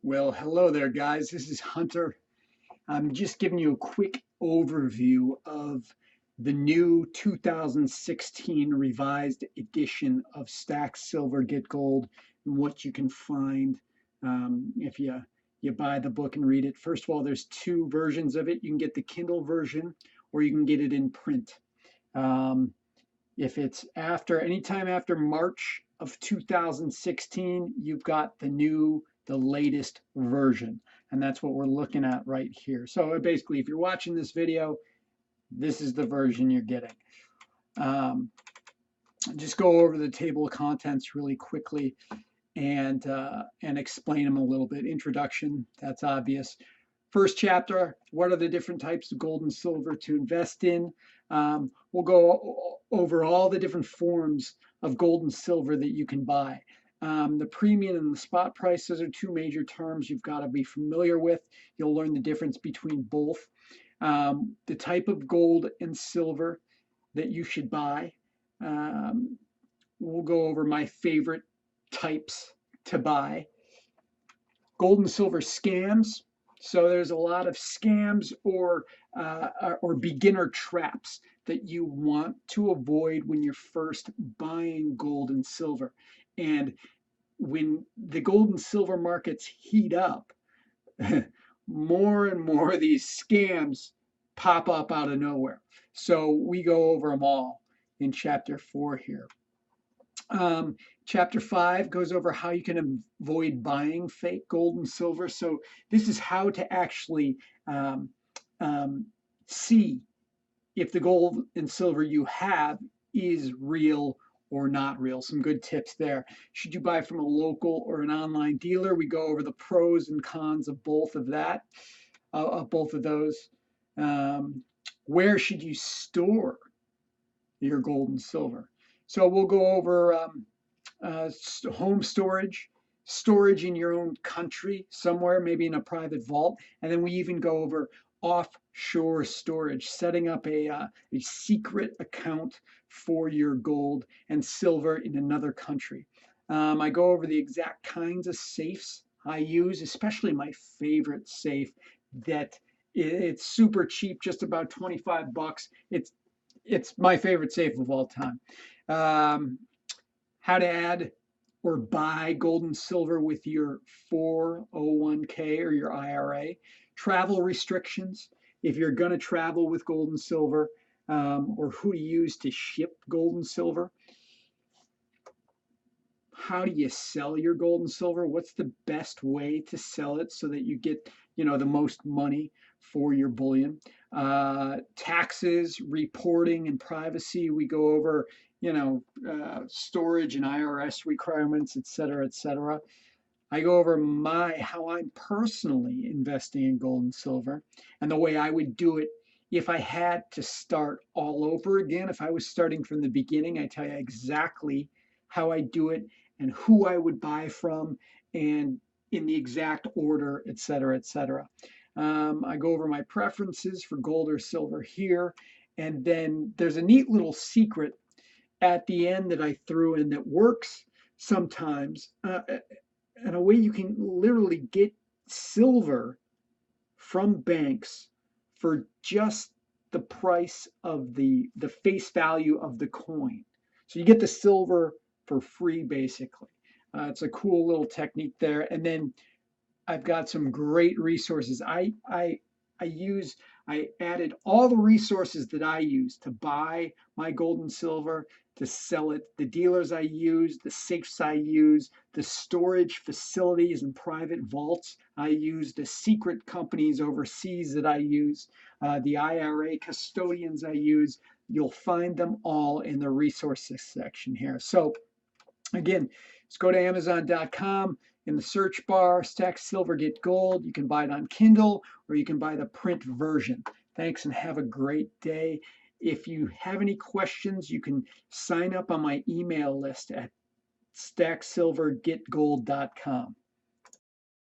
Well, hello there, guys. This is Hunter. I'm just giving you a quick overview of the new 2016 revised edition of Stack Silver Get Gold and what you can find if you buy the book and read it. First of all, there's two versions of it. You can get the Kindle version or you can get it in print. Um, if it's anytime after March of 2016, you've got the latest version. And that's what we're looking at right here. So basically, if you're watching this video, this is the version you're getting. Um, just go over the table of contents really quickly and explain them a little bit. Introduction, that's obvious. First chapter, what are the different types of gold and silver to invest in? We'll go over all the different forms of gold and silver that you can buy. The premium and the spot prices are two major terms you've got to be familiar with. You'll learn the difference between both. The type of gold and silver that you should buy. Um, we'll go over my favorite types to buy. Gold and silver scams. So there's a lot of scams or beginner traps that you want to avoid when you're first buying gold and silver. And when the gold and silver markets heat up, more and more of these scams pop up out of nowhere. So we go over them all in chapter 4 here. Chapter 5 goes over how you can avoid buying fake gold and silver. So this is how to actually um, um, see if the gold and silver you have is real or not real. Some good tips there. Should you buy from a local or an online dealer? We go over the pros and cons of both of that, of both of those. Um, where should you store your gold and silver? So we'll go over home storage, storage in your own country somewhere, maybe in a private vault. And then we even go over offshore storage, setting up a secret account for your gold and silver in another country. I go over the exact kinds of safes I use, especially my favorite safe that it's super cheap, just about 25 bucks. It's my favorite safe of all time. Um, how to add or buy gold and silver with your 401k or your IRA, travel restrictions, if you're going to travel with gold and silver, or who to use to ship gold and silver. How do you sell your gold and silver? What's the best way to sell it so that you get, the most money for your bullion? Taxes, reporting, and privacy. We go over, storage and IRS requirements, et cetera, et cetera. I go over how I'm personally investing in gold and silver and the way I would do it if I had to start all over again. If I was starting from the beginning, I tell you exactly how I do it and who I would buy from and in the exact order, et cetera, et cetera. I go over my preferences for gold or silver here. And then there's a neat little secret at the end that I threw in that works sometimes. And a way you can literally get silver from banks for just the price of the face value of the coin. So you get the silver for free, basically. It's a cool little technique there. And then I've got some great resources. I added all the resources that I use to buy my gold and silver, to sell it, the dealers I use, the safes I use, the storage facilities and private vaults I use, the secret companies overseas that I use, the IRA custodians I use. You'll find them all in the resources section here. So again, let's go to Amazon.com. In the search bar, Stack Silver Get Gold. You can buy it on Kindle or you can buy the print version. Thanks and have a great day. If you have any questions, you can sign up on my email list at stacksilvergetgold.com.